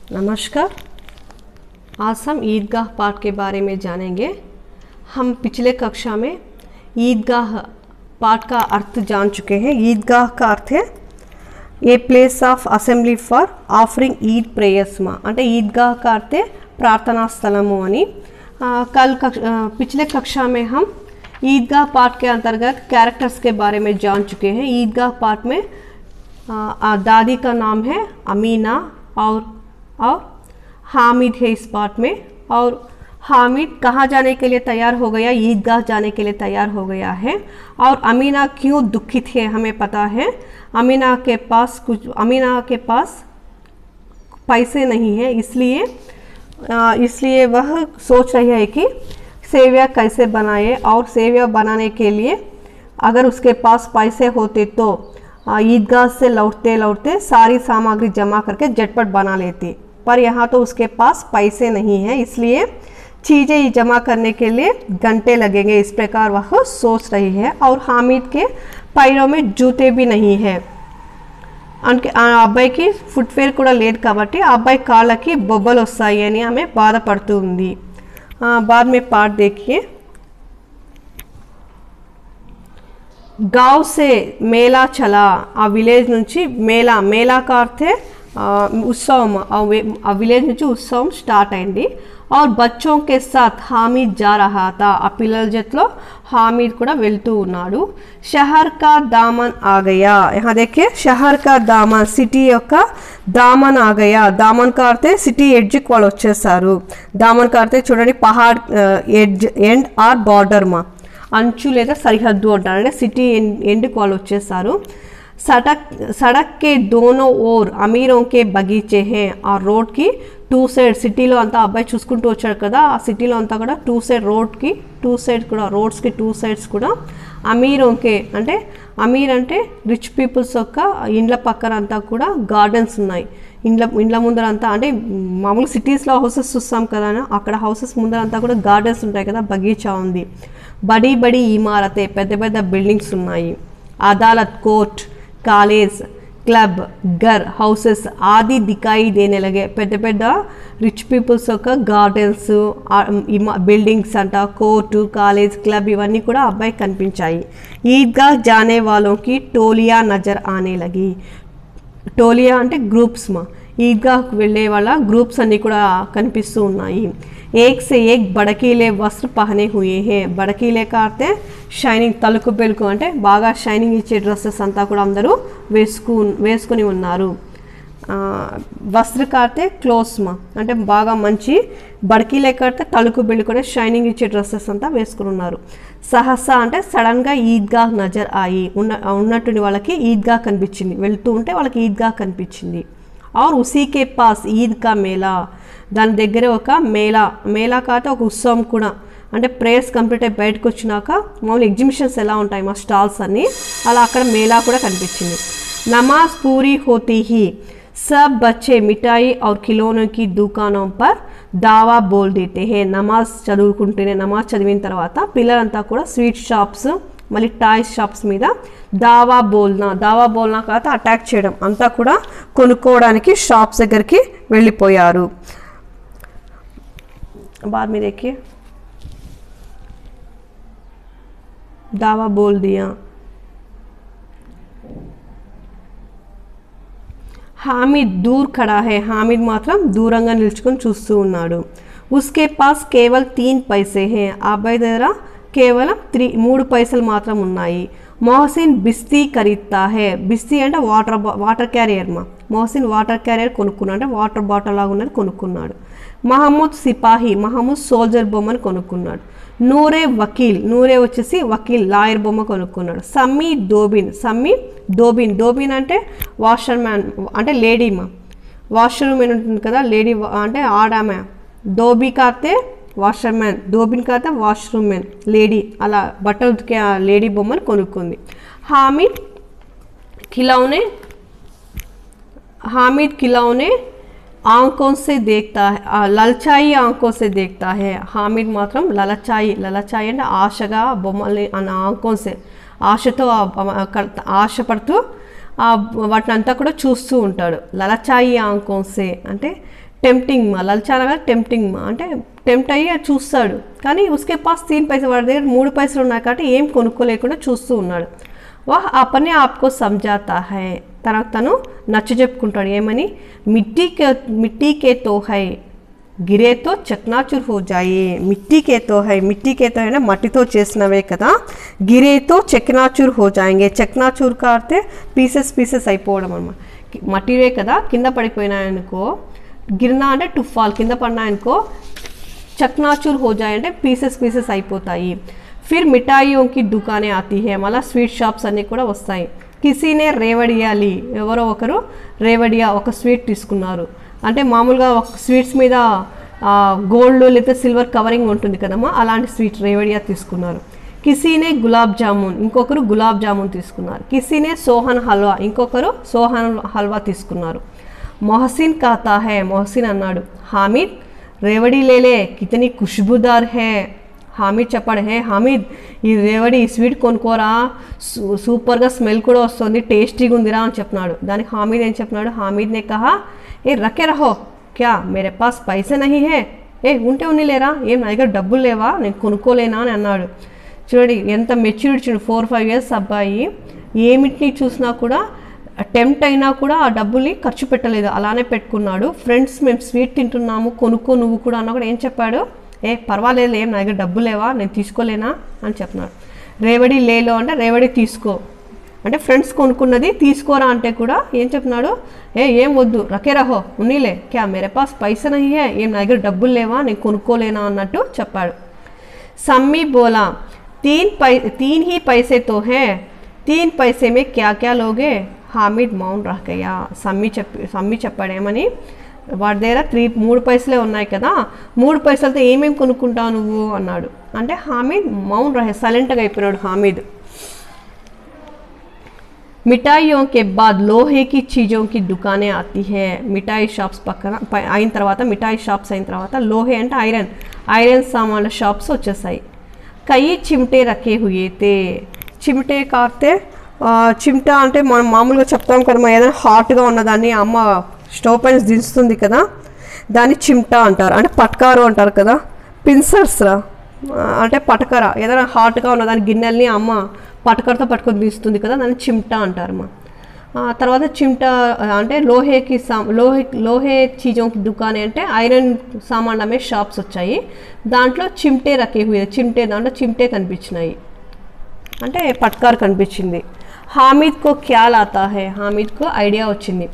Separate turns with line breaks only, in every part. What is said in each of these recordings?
नमस्कार। आज हम ईदगाह पाठ के बारे में जानेंगे। हम पिछले कक्षा में ईदगाह पाठ का अर्थ जान चुके हैं। ईदगाह का अर्थ है a place of assembly for offering Eid prayers मा అంటే ईदगाह का अर्थ है प्रार्थना स्थलము అని। पिछले कक्षा में हम ईदगाह पाठ के अंतर्गत कैरेक्टर्स के बारे में जान चुके हैं। ईदगाह पाठ में दादी का नाम है अमीना और हामिद है इस पाठ में। और हामिद कहाँ जाने के लिए तैयार हो गया? ईदगाह जाने के लिए तैयार हो गया है। और अमीना क्यों दुखित है हमें पता है। अमीना के पास पैसे नहीं है, इसलिए वह सोच रही है कि सेविया कैसे बनाए। और सेविया बनाने के लिए अगर उसके पास पैसे होते तो ईदगाह से लौटते सारी सामग्री जमा करके झटपट बना लेती, पर यहाँ तो उसके पास पैसे नहीं है, इसलिए चीज़ें जमा करने के लिए घंटे लगेंगे। इस प्रकार वह सोच रही है। और हामिद के पैरों में जूते भी नहीं है। అబ్బాయి की ఫుట్వేర్ కూడా లేదు కాబట్టి అబ్బాయి కాళ్ళకి బొబ్బలు వస్తాయి అని ఆమె బాధపడుతూ ఉంది। बाद में पाठ देखिए। गाँव से मेला चला। आ विलेज నుంచి मेला का अर्थ है उत्सव। आ विलेज నుంచి उत्सव स्टार्ट అయింది। और बच्चों के साथ हामिद जा रहा था। आ పిల్లల జతలో हामिद కూడా వెళ్తూ ఉన్నాడు। शहर का दामन आ गया। यहाँ देखिए शहर का दामन, सिटी యొక్క दामन आ गया। दामन का अर्थ है सिटी ఎడ్జ్ కి వాళ్ళు వచ్చేసారు। दामन का अर्थ है చూడండి Pahad edge end are border మా అంచు లేదా సరిహద్దు అంటారు, అంటే సిటీ ఎండ్కి వాళ్ళు వచ్చేసారు। सड़क के दोनों ओर अमीरों के बगीचे हैं। और रोड की टू సైడ్ సిటీలో అంతా అబ్బాయి చూసుకుంటూ వచ్చాడు కదా, ఆ సిటీలో అంతా కూడా టూ సైడ్ రోడ్కి టూ సైడ్ కూడా రోడ్స్కి టూ సైడ్స్ కూడా అమీరోంకే అంటే అమీర్ అంటే రిచ్ పీపుల్స్ యొక్క ఇండ్ల పక్కన అంతా కూడా గార్డెన్స్ ఉన్నాయి। ఇండ్ల ముందర అంతా అంటే మామూలు సిటీస్లో హౌసెస్ చూస్తాం కదా, అక్కడ హౌసెస్ ముందర అంతా కూడా గార్డెన్స్ ఉంటాయి కదా, బగీచా ఉంది। బడి ఇమారతే పెద్ద పెద్ద బిల్డింగ్స్ ఉన్నాయి। అదాలత్ కోర్ట్ कॉलेज क्लब घर हाउसेस आदि दिखाई देने लगे। పెద్ద రిచ్ పీపుల్స్ యొక్క గార్డెన్స్ బిల్డింగ్స్ అంట, కోర్టు కాలేజ్ క్లబ్ ఇవన్నీ కూడా అబ్బాయి కనిపించాయి। ईदगाह जाने वालों की टोलियां नजर आने लगी। टोलिया అంటే గ్రూప్స్ మా ఈద్గాహ్కి వెళ్ళే వాళ్ళ గ్రూప్స్ అన్నీ కూడా కనిపిస్తూ ఉన్నాయి। एक से एक बड़कीले वस्त्र पहने हुए हैं। बड़कीले का अर्थ है షైనింగ్, తలుకు పెలుకు అంటే బాగా షైనింగ్ ఇచ్చే డ్రెస్సెస్ అంతా కూడా అందరూ వేసుకుని ఉన్నారు। వస్త్ర కార్తే క్లోత్స్ మా అంటే బాగా మంచి, బడకీలే కార్తే తలుకు బెలుకు అంటే షైనింగ్ ఇచ్చే డ్రెస్సెస్ అంతా వేసుకుని ఉన్నారు। సహసా అంటే సడన్గా ఈద్గాహ్ నజర్ ఆయి ఉన్నట్టుండి వాళ్ళకి ఈద్గాహ్ కనిపించింది, వెళ్తూ ఉంటే వాళ్ళకి ఈద్గాహ్ కనిపించింది। और उसी के पास ईद का मेला, దాని దగ్గర ఒక మేళా కాతే ఒక ఉత్సవం కూడా, అంటే ప్రేయర్స్ కంప్లీట్ అయి బయటకు వచ్చినాక మామూలు ఎగ్జిబిషన్స్ ఎలా ఉంటాయి మా స్టాల్స్ అన్నీ, అలా అక్కడ మేళా కూడా కనిపించింది। नमाज पूरी होती ही सब बच्चे मिठाई और खिलौनों की दुकानों पर दावा बोल देते हैं। నమాజ్ చదువుకుంటేనే, నమాజ్ చదివిన తర్వాత పిల్లలంతా కూడా స్వీట్ షాప్స్ మళ్ళీ టాయ్స్ షాప్స్ మీద దావా బోల్నా కాదు అటాక్ చేయడం అంతా కూడా కొనుక్కోవడానికి షాప్స్ దగ్గరికి వెళ్ళిపోయారు। बाद में देखिए दावा बोल दिया। हामिद दूर खड़ा है। हामिद మాత్రం దూరంగా నిల్చుకొని చూస్తూ ఉన్నాడు। उसके पास केवल 3 पैसे हैं। ఆ అబ్బాయి దగ్గర కేవలం 3 పైసలు మాత్రం ఉన్నాయి। मोहसिन बिस्ती खरीदता है। बिस्ती అంటే వాటర్ క్యారియర్ మా मोहसिन వాటర్ క్యారియర్ కొనుక్కున్నాడు, అంటే వాటర్ బాటిల్ లాగా ఉన్నది కొనుక్కున్నాడు। మహమ్మద్ సిపాహి, మహమ్మద్ సోల్జర్ బొమ్మను కొనుక్కున్నాడు। నూరే వకీల్, నూరే వచ్చేసి వకీల్ లాయర్ బొమ్మ కొనుక్కున్నాడు। సమ్మీ దోబిన్ అంటే వాషర్ మ్యాన్ అంటే లేడీ మా వాషర్ మ్యాన్ ఉంటుంది కదా, లేడీ అంటే ఆడామె। దోబీ కాతే వాషర్ మ్యాన్, దోబిన్ కాతే వాష్రూమ్ మ్యాన్ లేడీ, అలా బట్టలు ఉతికే ఆ లేడీ బొమ్మను కొనుక్కుంది। हामिद खिलौने आंखों से देखता है, ललचाई आंखों से देखता है। हामिद మాత్రం లలచాయి అంటే ఆశగా బొమ్మల్ని ఆంఖోं से ఆశతో ఆశపడుతూ వాటిని అంతా కూడా చూస్తూ ఉంటాడు। లలచాయి ఆంఖోं से అంటే టెంప్టింగ్ మా, లల్చా అనగా టెంప్టింగ్ మా అంటే టెంప్ట్ అయ్యి అది చూస్తాడు, కానీ ఉస్కే పాస్ 3 పైసే, వాడి దగ్గర 3 పైసలు ఉన్నాయి కాబట్టి ఏం కొనుక్కోలేకుండా చూస్తూ ఉన్నాడు. వాహ్ అపనే ఆప్కో సమజాతా హై, తనకు తను నచ్చ చెప్పుకుంటాడు ఏమని, మిట్టీ కే తో హై గిరే తో చక్నాచుర్ హో జాయే, మిట్టీ కే తో హై, మిట్టీ కే తో అంటే మట్టితో చేసినవే కదా, గిరే తో చక్నాచుర్ హో జాయింగే, చక్నాచుర్ కాడితే పీసెస్ పీసెస్ అయిపోవడం అన్నమాట, మట్టివే కదా కింద పడిపోయినాయనుకో, గిర్నా అంటే టు ఫాల్ కింద పడినాయనుకో, చక్నాచూర్ హో జాయ్ అంటే పీసెస్ పీసెస్ అయిపోతాయి. ఫిర్ మిఠాయియోంకి దుకానే ఆతీ హై, మళ్ళీ స్వీట్ షాప్స్ అన్నీ కూడా వస్తాయి. కిసీనే రేవడియా లీ, ఎవరో ఒకరు రేవడియా ఒక స్వీట్ తీసుకున్నారు, అంటే మామూలుగా ఒక స్వీట్స్ మీద గోల్డ్ లేదా సిల్వర్ కవరింగ్ ఉంటుంది కదమ్మా, అలాంటి స్వీట్ రేవడియా తీసుకున్నారు. కిసీనే గులాబ్ జామున్, ఇంకొకరు గులాబ్ జామున్ తీసుకున్నారు. కిసీనే సోహన్ హల్వా, ఇంకొకరు సోహన్ హల్వా తీసుకున్నారు. మొహసిన్ कहता है, మొహసిన్ అన్నాడు, హామిద్ రేవడి లేలే కితని ఖుష్బుదార్ హే, హామిద్ చెప్పాడు, హే హామిద్ ఈ రేవడి ఈ స్వీట్ కొనుక్కోరా, సూపర్గా స్మెల్ కూడా వస్తుంది, టేస్టీగా ఉందిరా అని చెప్పినాడు. దానికి హామిద్ ఏం చెప్పినాడు, హామిద్ నే కహా ఏ రకే రహో క్యా మేరే పాస్ పైసే నహీ హే, ఏ ఉంటే ఉన్నిలేరా, ఏం నా దగ్గర డబ్బులు లేవా, నేను కొనుక్కోలేనా అని అన్నాడు. చూడండి ఎంత మెచ్యూరిటీ చూడు, 4-5 ఇయర్స్ అబ్బాయి ఏమిటిని చూసినా కూడా టెంప్ట్ అయినా కూడా ఆ డబ్బుల్ని ఖర్చు పెట్టలేదు, అలానే పెట్టుకున్నాడు. ఫ్రెండ్స్ మేము స్వీట్ తింటున్నాము కొనుక్కో నువ్వు కూడా అన్నా కూడా ఏం చెప్పాడు, ఏ పర్వాలేదు ఏం నా దగ్గర డబ్బు లేవా నేను తీసుకోలేనా అని చెప్పినాడు. రేవడి లేలో అంటే రేవడి తీసుకో అంటే ఫ్రెండ్స్ కొనుక్కున్నది తీసుకోరా అంటే కూడా ఏం చెప్పినాడు, ఏం వద్దు రకే రహో ఉన్నీలే క్యా మేరే పాస్ పైసా నహీ హై, ఏం నా దగ్గర డబ్బులు లేవా నేను కొనుక్కోలేనా అన్నట్టు చెప్పాడు. సమ్మీ బోలా तीन ही पैसे तो है, 3 पैसे में क्या क्या लोगे, హామిద్ మౌన్ రహకయ్యా, సమ్మి చెప్పాడేమని, వాడి దగ్గర 3 పైసలే ఉన్నాయి కదా, 3 పైసలతో ఏమేమి కొనుక్కుంటావు నువ్వు అన్నాడు. అంటే హామిద్ మౌన్ రహే, సైలెంట్గా అయిపోయినాడు హామిద్. మిఠాయియోं के बाद लोहे की चीज़ों की दुकानें आती है, మిఠాయి షాప్స్ పక్కన అయిన తర్వాత మిఠాయి షాప్స్ అయిన తర్వాత లోహే అంటే ఐరన్ సామాన్ల షాప్స్ వచ్చేసాయి. కయి చిమ్టే రకే హుయే తే, చిమ్టే కాస్తే చిమ్టా అంటే మనం మామూలుగా చెప్తాం కదా, ఏదైనా హాట్గా ఉన్నదాన్ని అమ్మ స్టవ్ పైన దించుతుంది కదా, దాన్ని చిమ్టా అంటారు, అంటే పట్కారు అంటారు కదా, పిన్సర్స్ అంటే పటకర, ఏదైనా హాట్గా ఉన్నదాన్ని గిన్నెల్ని అమ్మ పటకరతో పట్టుకొని దిస్తుంది కదా, దాన్ని చిమ్టా అంటారమ్మా. తర్వాత చిమ్టా అంటే లోహే చీజోంకి దుకాణే అంటే ఐరన్ సామాన్లు అమ్మే షాప్స్ వచ్చాయి, దాంట్లో చిమ్టే రకే హుయే, దాంట్లో చిమ్టే కనిపించినాయి అంటే పట్కార్ కనిపించింది. హామిద్ కో ఖ్యాల్ ఆతా హై, హామిద్ కో ఐడియా వచ్చింది.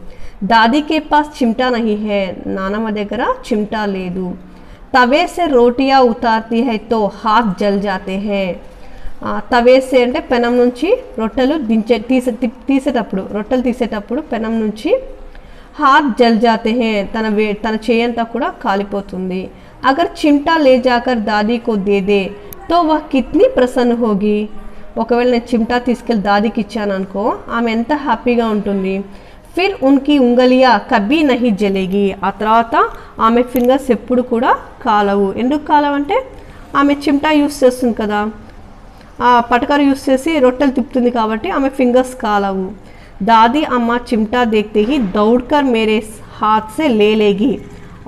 దాదీ కే పాస్ చిమ్టా నహీ హై, నానమ్మ దగ్గర చిమ్టా లేదు. తవే సే రోటియా ఉతార్తీ హై తో హాత్ జల్ జాతే హై, తవేసే అంటే పెనం నుంచి రొట్టెలు తీసేటప్పుడు రొట్టెలు తీసేటప్పుడు పెనం నుంచి హాత్ జల్ జాతే హై, తన చేయంతా కూడా కాలిపోతుంది. అగర్ చిమ్టా లే జాకర్ దాదీ కో దే దే తో వహ్ కిత్నీ ప్రసన్న హోగి, ఒకవేళ నేను చిమ్టా తీసుకెళ్ళి దాదీకి ఇచ్చాను అనుకో ఆమె ఎంత హ్యాపీగా ఉంటుంది. ఫిర్ ఉన్కి ఉంగలియా కభీ నహీ జలేగి, ఆ తర్వాత ఆమె ఫింగర్స్ ఎప్పుడు కూడా కాలవు. ఎందుకు కాలవంటే ఆమె చిమ్టా యూస్ చేస్తుంది కదా, ఆ పటకారు యూస్ చేసి రొట్టెలు తిప్పుతుంది కాబట్టి ఆమె ఫింగర్స్ కాలవు. దాదీ అమ్మ చిమ్టా దేఖతే హీ దౌడ్కర్ మేరే హాత్ సే లే లేగి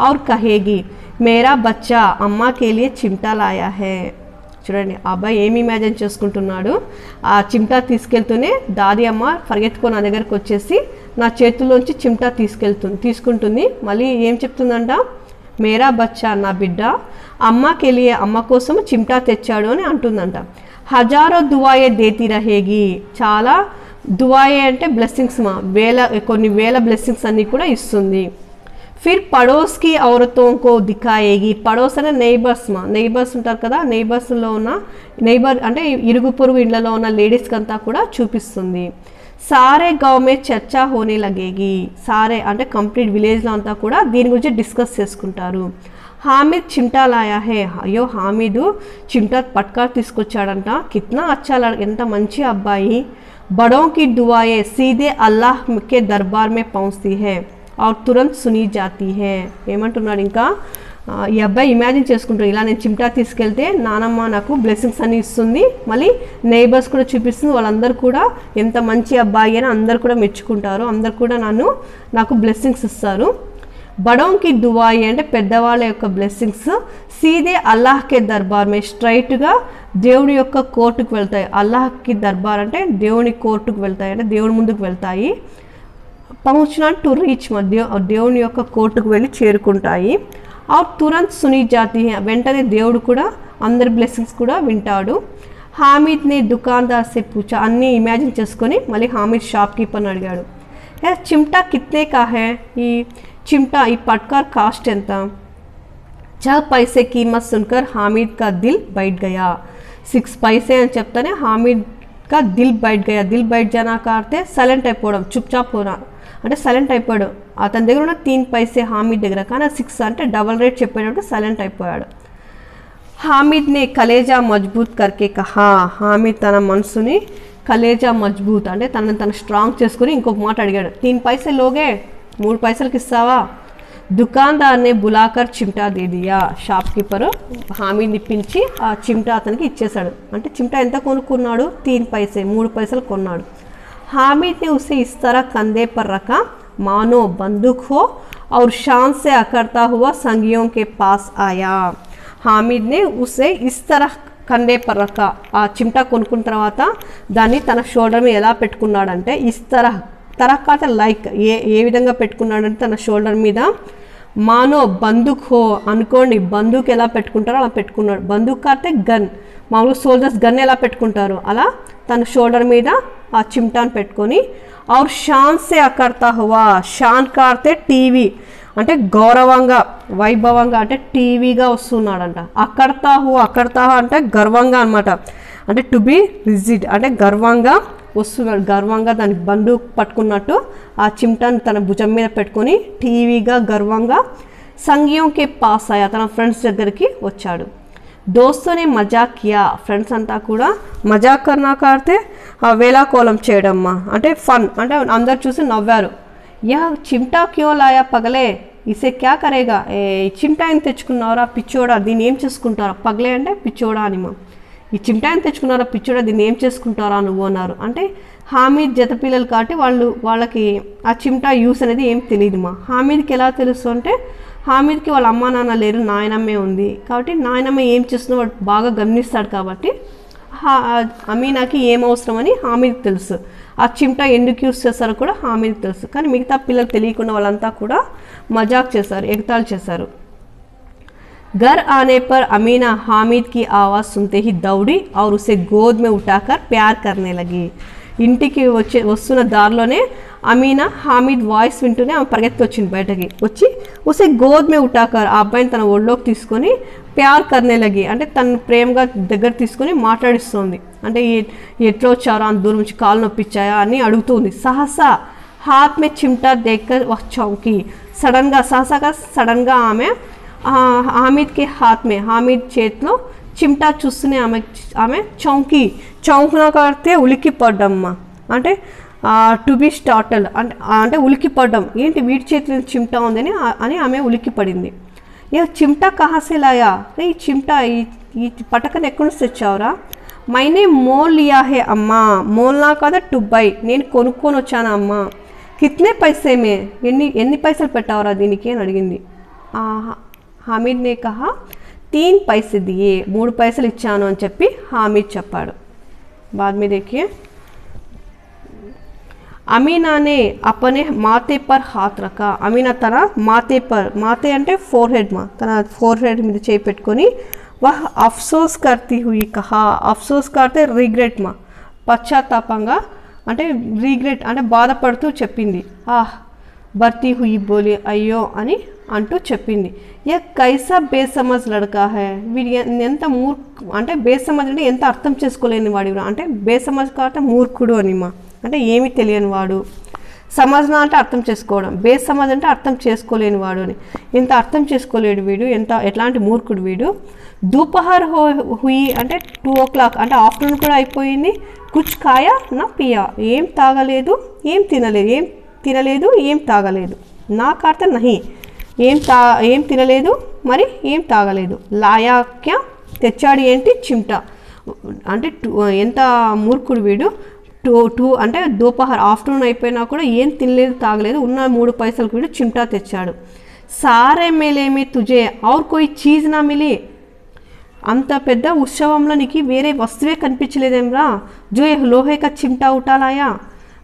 ఔర్ కహేగి మేరా బచ్చా అమ్మా కే లియే చిమ్టా లాయా హై. చూడండి ఆ అబ్బాయి ఏమి ఇమాజిన్ చేసుకుంటున్నాడు, ఆ చిమ్టా తీసుకెళ్తూనే దాది అమ్మ పరిగెత్తుకొని నా దగ్గరకు వచ్చేసి నా చేతుల్లోంచి చిమ్టా తీసుకుంటుంది. మళ్ళీ ఏం చెప్తుందంట, మేరా బచ్చా నా బిడ్డ అమ్మకి వెళ్ళి అమ్మ కోసం చిమ్టా తెచ్చాడు అని అంటుందంట. హజారో దువాయే దేతి రహేగి, చాలా దువాయే అంటే బ్లెస్సింగ్స్ మా, కొన్ని వేల బ్లెస్సింగ్స్ అన్నీ కూడా ఇస్తుంది. ఫిర్ పడోస్కి ఔరతోం కో దిఖాయేగి, పడోస్ అంటే నైబర్స్ మా, నైబర్స్ ఉంటారు కదా, నైబర్స్లో ఉన్న నైబర్ అంటే ఇరుగు పొరుగు ఇళ్లలో ఉన్న లేడీస్కి అంతా కూడా చూపిస్తుంది. సారే గావ్ మే చర్చా హోనే లగేగి, సారే అంటే కంప్లీట్ విలేజ్లో అంతా కూడా దీని గురించి డిస్కస్ చేసుకుంటారు. హామిద్ చిమ్టా లాయా హే, అయ్యో హామిద్ చిమ్టా పట్కా తీసుకొచ్చాడంట, కిత్నా అచ్చా ఎంత మంచి అబ్బాయి. బడోं की दुआएं सीधे अल्लाह के दरबार में पहुंचती है और तुरंत सुनी जाती है. ఏమంటున్నాడు ఇంకా, ఈ అబ్బాయి ఇమాజిన్ చేసుకుంటారు, ఇలా నేను చిమ్టా తీసుకెళ్తే నానమ్మ నాకు బ్లెస్సింగ్స్ అని ఇస్తుంది, మళ్ళీ నైబర్స్ కూడా చూపిస్తుంది, వాళ్ళందరూ కూడా ఎంత మంచి అబ్బాయి అని అందరు కూడా మెచ్చుకుంటారు, అందరు కూడా నాకు బ్లెస్సింగ్స్ ఇస్తారు. బడోं की दुआएं అంటే పెద్దవాళ్ళ యొక్క బ్లెస్సింగ్స్ సీదే అల్లాహ్ కే దర్బార్ మే స్ట్రైట్గా దేవుని యొక్క కోర్టుకు వెళ్తాయి. అల్లాహ్కి దర్బార్ అంటే దేవుని కోర్టుకు వెళ్తాయి, అంటే దేవుని ముందుకు వెళ్తాయి. పहुंचना టు రీచ్ దేవుని యొక్క కోర్టుకు వెళ్ళి చేరుకుంటాయి. ఆ తురంత్ సునీ జాతి వెంటనే దేవుడు కూడా అందరి బ్లెస్సింగ్స్ కూడా వింటాడు. హామిద్ని దుకాన్దార్ సే పూచా అన్నీ ఇమాజిన్ చేసుకొని మళ్ళీ హామిద్ షాప్ కీపర్ని అడిగాడు. చిమ్టా కిత్నే కా హై, ఈ చిమ్టా ఈ పట్కార్ కాస్ట్ ఎంత? 6 पैसे कीमत सुनकर हामिद का दिल बैठ गया. 6 पैसे అని చెప్తానే హామిద్ కా దిల్ బయట గయా. దిల్ బయట జానా కార్తే సైలెంట్ అయిపోవడం, చుప్చాప్ పోనా అంటే సైలెంట్ అయిపోయాడు. అతని దగ్గర ఉన్న 3 पैसे హామిద్ దగ్గర, కానీ 6 అంటే డబల్ రేట్ చెప్పేటప్పుడు సైలెంట్ అయిపోయాడు. హామిద్ నే కలేజా మజ్బూత్ కర్కే కహా. హామిద్ తన మనసుని కలేజా మజ్బూత్ అంటే తనని స్ట్రాంగ్ చేసుకుని ఇంకొక మాట అడిగాడు. 3 पैसे లోగే, 3 पैसेలకి ఇస్తావా? దుకాన్దార్ నే బులాకర్ చిమ్టా దే దియా. షాప్ కీపర్ హామీని పిలిచి ఆ చిమ్టా అతనికి ఇచ్చేశాడు. అంటే చిమ్టా ఎంత కొనుక్కున్నాడు? 3 पैसे, 3 पैसेలు కొన్నాడు. हामिद ने उसे इस तरह कंधे पर रखा मानो बंदूक हो और शान से अकड़ता हुआ संगियों के पास आया. हामिद ने उसे इस तरह కందే పర్ రఖా. ఆ చిమ్టా కొనుక్కున్న తర్వాత దాన్ని తన షోల్డర్ మీద ఎలా పెట్టుకున్నాడంటే ఇస్ తరహ్ కాతే లైక్ ఏ విధంగా పెట్టుకున్నాడంటే తన షోల్డర్ మీద మానో బందూక్ హో అనుకోండి, బందూక్ ఎలా పెట్టుకుంటారో అలా పెట్టుకున్నాడు. బందూక్ కాతే గన్, మామూలుగా సోల్జర్స్ గన్ ఎలా పెట్టుకుంటారు అలా తన షోల్డర్ మీద ఆ చిమ్టాను పెట్టుకొని ఔర్ షాన్ సే అకర్తా హువా. షాన్ కార్తే టీవీ అంటే గౌరవంగా వైభవంగా అంటే టీవీగా వస్తున్నాడంట. అకర్తా హు అంటే గర్వంగా అనమాట, అంటే టు బి రిజిడ్ అంటే గర్వంగా వస్తున్నాడు. గర్వంగా దానికి బందూక్ పట్టుకున్నట్టు ఆ చిమ్టాను తన భుజం మీద పెట్టుకొని టీవీగా గర్వంగా సంగియోంకే పాస్ అయ్యా, తన ఫ్రెండ్స్ దగ్గరికి వచ్చాడు. దోస్తోనే మజాక్ కియా. ఫ్రెండ్స్ అంతా కూడా మజాక్ కర్నా కార్తే వేలాకోలం చేయడమ్మా అంటే ఫన్, అంటే అందరు చూసి నవ్వారు. యా చిమ్టా క్యో లాయా పగలే, ఇసే క్యా కరేగా. చిమ్టాయిని తెచ్చుకున్నారా పిచ్చోడా, దీన్ని ఏం చేసుకుంటారా? పగలే అంటే పిచ్చోడా అనిమా. ఈ చిమ్టాయిని తెచ్చుకున్నారా పిచ్చోడా, దీన్ని ఏం చేసుకుంటారా నువ్వు అన్నారు. అంటే హామీద్ జత పిల్లలు కాబట్టి వాళ్ళకి ఆ చిమ్టా యూస్ అనేది ఏం తెలియదు మా. హామీద్కి ఎలా తెలుసు అంటే హామీద్కి వాళ్ళ అమ్మా నాన్న లేరు, నాయనమ్మే ఉంది కాబట్టి నాయనమ్మ ఏం చేస్తుందో వాడు బాగా గమనిస్తాడు. కాబట్టి అమీనాకి ఏం అవసరం అని హామీద్కి తెలుసు. ఆ చిమ్టా ఎందుకు యూస్ చేస్తారో కూడా హామీద్కి తెలుసు. కానీ మిగతా పిల్లలు తెలియకుండా వాళ్ళంతా కూడా మజాక్ చేశారు, ఎగతాళి చేశారు. घर आने पर अमीना हामिद की आवाज़ सुनते ही दौड़ी और उसे गोद में उठाकर प्यार करने लगी. ఇంటికి వస్తున్న దారిలోనే అమీనా హామిద్ వాయిస్ వింటూనే ఆమె పరిగెత్తి వచ్చింది, బయటకి వచ్చి ఉసే గోద్ మే ఉఠాకర్ ఆ అబ్బాయిని తన ఒళ్ళోకి తీసుకొని ప్యార్ కర్నే లగి అంటే తను ప్రేమగా దగ్గర తీసుకొని మాట్లాడిస్తుంది. అంటే ఎట్లా వచ్చారో అంత దూరం నుంచి కాలు నొప్పించాయా అని అడుగుతుంది. సహసా హాత్ మే చిమ్టా దేక్కర్ వహ్ చౌకి. సడన్గా ఆమె హామిద్కి హాత్మే హామిద్ చేతిలో చిమ్టా చూస్తూనే ఆమె చౌంకునా కడితే ఉలిక్కి పడ్డమ్మా అంటే టు బి స్టార్టల్ అంటే ఉలిక్కి పడ్డం. ఏంటి వీటి చేతిలో చిమ్టా ఉందని అని ఆమె ఉలిక్కి పడింది. ఇక చిమ్టా కహాసే లాయా, ఈ చిమ్టా ఈ పటకను ఎక్కడి నుంచి తెచ్చావురా? మైనే మోల్ లియా హే అమ్మా. మోల్నా కదా టు బై, నేను కొనుక్కొని వచ్చాను అమ్మా. కిత్నే పైసే మే, ఎన్ని పైసలు పెట్టావురా దీనికి అని అడిగింది. హామిద్ నే కహా 3 पैसे दिए, 3 पैसेలు ఇచ్చాను అని చెప్పి హామిద్ చెప్పాడు. బాద్ మే దేఖియే అమీనా నే అపనే మాతే పర్ హాత్ రఖా. అమీనా తన మాతే అంటే ఫోర్ హెడ్ మా, తన ఫోర్ హెడ్ మీద చేయి పెట్టుకొని వహ్ అఫ్సోస్ కర్తీ హుయి కహా. అఫ్సోస్ కర్తే రిగ్రెట్ మా, పశ్చాత్తాపంగా అంటే రిగ్రెట్ అంటే బాధపడుతూ చెప్పింది. భర్తీ హుయి బోలి అయ్యో అని అంటూ చెప్పింది. యా కైసా బేసమజ్ లడకా హై. వీడి ఎంత అంటే బేసమజ్ అంటే ఎంత అర్థం చేసుకోలేని వాడు అంటే బేసమజ్ కాబట్టి మూర్ఖుడు అని మా అంటే ఏమీ తెలియని వాడు. సమజ్నా అంటే అర్థం చేసుకోవడం, బేసమజ్ అంటే అర్థం చేసుకోలేని వాడు అని. ఎంత అర్థం చేసుకోలేడు వీడు, ఎట్లాంటి మూర్ఖుడు వీడు. దూపహర్ హుయి అంటే 2 o'clock అంటే ఆఫ్టర్నూన్ కూడా అయిపోయింది. కుచ్ కాయా నా పియా, ఏం తాగలేదు ఏం తినలేదు ఏం తాగలేదు. నా కార్త నహి, ఏం తినలేదు మరి ఏం తాగలేదు. లాయాక్య తెచ్చాడు ఏంటి చిమ్టా అంటే ఎంత మూర్ఖుడు వీడు. 2 అంటే దోపహర్ ఆఫ్టర్నూన్ అయిపోయినా కూడా ఏం తినలేదు తాగలేదు, ఉన్న 3 పైసలకు వీడు చిమ్టా తెచ్చాడు. सारे मेले में तुझे और कोई चीज़ ना मिली అంత పెద్ద ఉత్సవంలో నీకు వేరే వస్తువే కనిపించలేదేమ్రా జో ఏ లోహే కా చిమ్టా ఉటాలాయా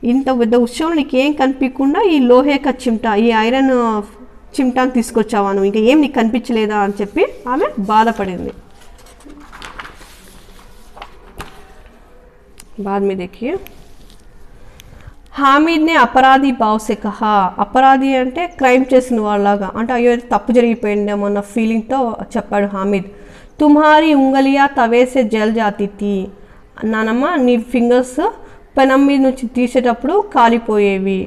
ఇంత పెద్ద ఉత్సవంలో నీకు ఏం కనిపించకుండా ఈ లోహే కా చిమ్టా ఈ ఐరన్ చిమ్టాని తీసుకొచ్చావా నువ్వు ఇంకా ఏం నీకు కనిపించలేదా అని చెప్పి ఆమె బాధపడింది बाद में देखिए हामिद ने अपराधी भाव से कहा अपराधी అంటే క్రైమ్ చేసిన వాళ్ళలాగా అంటే అయ్యో తప్పు జరిగిపోయిందేమో అన్న ఫీలింగ్తో చెప్పాడు హామిద్ तुम्हारी उंगलियां तवे से जल जाती थी నానమ్మ నీ ఫింగర్స్ పెనం మీద నుంచి తీసేటప్పుడు కాలిపోయేవి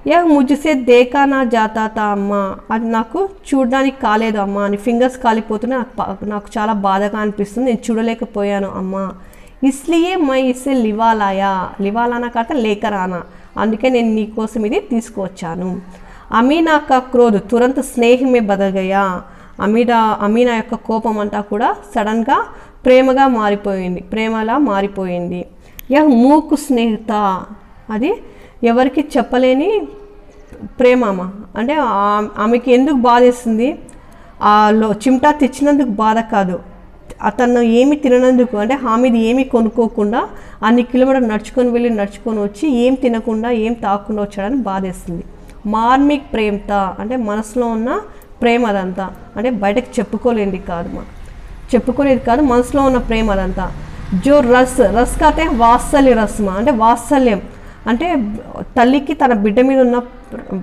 యా ముజ్సే దేకా నా జాతా తా అమ్మ అది నాకు చూడడానికి కాలేదు అమ్మ నీ ఫింగర్స్ కాలిపోతున్నా నాకు చాలా బాధగా అనిపిస్తుంది నేను చూడలేకపోయాను అమ్మ इसलिए मैं इसे लिवालाया लिवालाना का लेकर आना అందుకే నేను నీ కోసం ఇది తీసుకొచ్చాను అమీనా का क्रोध तुरंत स्नेह में बदल गया అమీనా యొక్క కోపం అంతా కూడా సడన్గా ప్రేమగా మారిపోయింది ప్రేమలా మారిపోయింది యహ్ మూకు స్నేహిత అది ఎవరికి చెప్పలేని ప్రేమమ్మ అంటే ఆమెకి ఎందుకు బాధేస్తుంది చిమ్టా తెచ్చినందుకు బాధ కాదు అతను ఏమి తిననందుకు అంటే హామీద్ ఏమి కొనుక్కోకుండా అన్ని కిలోమీటర్లు నడుచుకొని వచ్చి ఏం తినకుండా ఏం తాకుండా వచ్చాడని బాధేస్తుంది మార్మిక్ ప్రేమత అంటే మనసులో ఉన్న ప్రేమ అదంతా అంటే బయటకు చెప్పుకోలేనిది కాదు మనసులో ఉన్న ప్రేమ అదంతా జో రస్ కాతే వాత్సల్య రస్మ అంటే వాత్సల్యం అంటే తల్లికి తన బిడ్డ మీద ఉన్న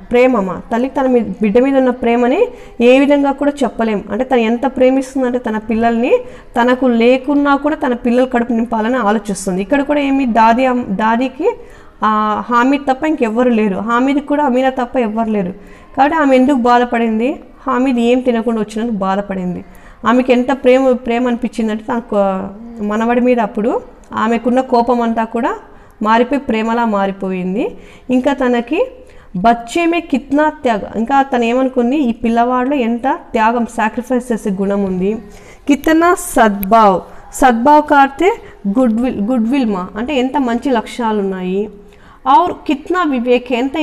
ప్రేమమ్మ తల్లికి తన బిడ్డ మీద ఉన్న ప్రేమని ఏ విధంగా కూడా చెప్పలేం అంటే తను ఎంత ప్రేమిస్తుందంటే తన పిల్లల్ని తనకు లేకున్నా కూడా తన పిల్లల కడుపు నింపాలని ఆలోచిస్తుంది ఇక్కడ కూడా ఏమి దాదీకి హామీద్ తప్ప ఇంకెవ్వరు లేరు హామీద్కి కూడా అమీనా తప్ప ఎవ్వరు లేరు కాబట్టి ఆమె ఎందుకు బాధపడింది హామీద్ ఏం తినకుండా వచ్చినందుకు బాధపడింది ఆమెకి ఎంత ప్రేమ అనిపించిందంటే తనకు మనవడి మీద అప్పుడు ఆమెకున్న కోపం అంతా కూడా మారిపోయి ప్రేమలా మారిపోయింది ఇంకా తనకి బచ్చేమే కిత్నా త్యాగ ఇంకా తను ఏమనుకుంది ఈ పిల్లవాడిలో ఎంత త్యాగం సాక్రిఫైస్ చేసే గుణం ఉంది కిత్నా సద్భావ్ కార్తే గుడ్ విల్ మా అంటే ఎంత మంచి లక్షణాలు ఉన్నాయి और कितना विवेक ఎంత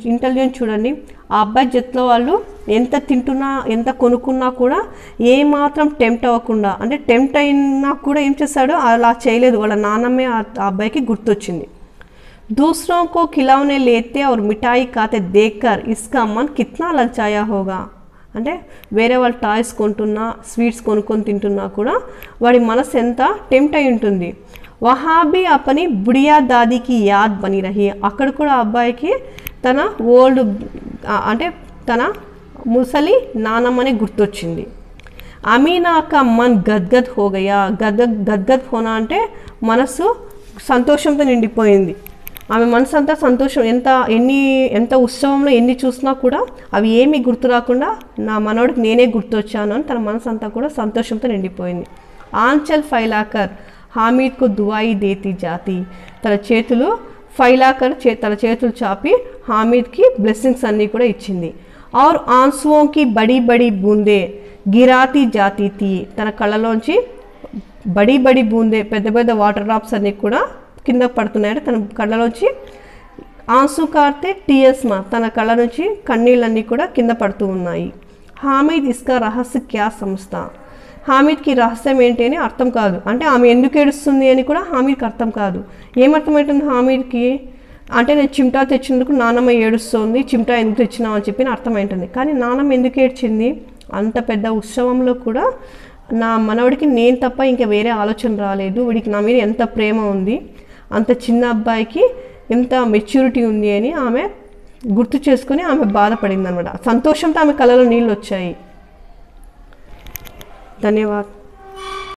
ఇంటెలిజెంట్ చూడండి ఆ అబ్బాయి జట్లో వాళ్ళు ఎంత తింటున్నా ఎంత కొనుక్కున్నా కూడా ఏ మాత్రం టెంప్ట్ అవ్వకుండా అంటే టెంప్ట్ అయినా కూడా ఏం చేస్తాడో అలా చేయలేదు వాళ్ళ నాన్నమ్మే ఆ అబ్బాయికి గుర్తొచ్చింది दूसरों को खिलौने लेते और मिठाई खाते देखकर इसका मन कितना ललचाया होगा అంటే వేరే వాళ్ళు టాయ్స్ కొంటున్నా స్వీట్స్ కొనుక్కొని తింటున్నా కూడా వాడి మనసు ఎంత టెంప్ట్ అయి ఉంటుంది వహాబీ అపని బుడియా దాదీకి యాద్ బని రహి అక్కడ కూడా అబ్బాయికి తన ఓల్డ్ అంటే తన ముసలి నానమ్మని గుర్తొచ్చింది అమీనా కా మన్ గద్గద్ హో గయా గద్గద్ హోనా అంటే మనసు సంతోషంతో నిండిపోయింది ఆమె మనసు అంతా సంతోషం ఎంత ఉత్సవంలో ఎన్ని చూసినా కూడా అవి ఏమీ గుర్తు రాకుండా నా మనోడికి నేనే గుర్తొచ్చాను అని తన మనసు అంతా కూడా సంతోషంతో నిండిపోయింది ఆంచల్ ఫైలాకర్ హామీద్కు దువాయి దేతి జాతి తన చేతులు ఫైలాకర్ తన చేతులు చాపి హామీద్కి బ్లెస్సింగ్స్ అన్నీ కూడా ఇచ్చింది और आंसुओं की बड़ी बड़ी बूंदे గిరాతి జాతి తీ తన కళ్ళలోంచి బడి బడి బూందే పెద్ద పెద్ద వాటర్ డ్రాప్స్ అన్నీ కూడా కింద పడుతున్నాయంటే తన కళ్ళలోంచి ఆంసు కార్తే టీఎస్ మా తన కళ్ళ నుంచి కన్నీళ్ళన్నీ కూడా కింద పడుతూ ఉన్నాయి హామీద్ ఇస్కా రహస్య క్యా సంస్థ హామీద్కి రహస్యం ఏంటి అని అర్థం కాదు అంటే ఆమె ఎందుకు ఏడుస్తుంది అని కూడా హామీద్కి అర్థం కాదు ఏమర్థమవుతుంది హామీద్కి అంటే నేను చిమ్టా తెచ్చినందుకు నానమ్మ ఏడుస్తుంది చిమ్టా ఎందుకు తెచ్చినావు అని చెప్పి అర్థమైంటుంది కానీ నానమ్మ ఎందుకు ఏడ్చింది అంత పెద్ద ఉత్సవంలో కూడా నా మనవడికి నేను తప్ప ఇంకా వేరే ఆలోచన రాలేదు వీడికి నా మీద ఎంత ప్రేమ ఉంది అంత చిన్న అబ్బాయికి ఎంత మెచ్యూరిటీ ఉంది అని ఆమె గుర్తు చేసుకొని ఆమె బాధపడింది అన్నమాట సంతోషంతో ఆమె కళ్ళలో నీళ్ళు వచ్చాయి ధన్యవాదాలు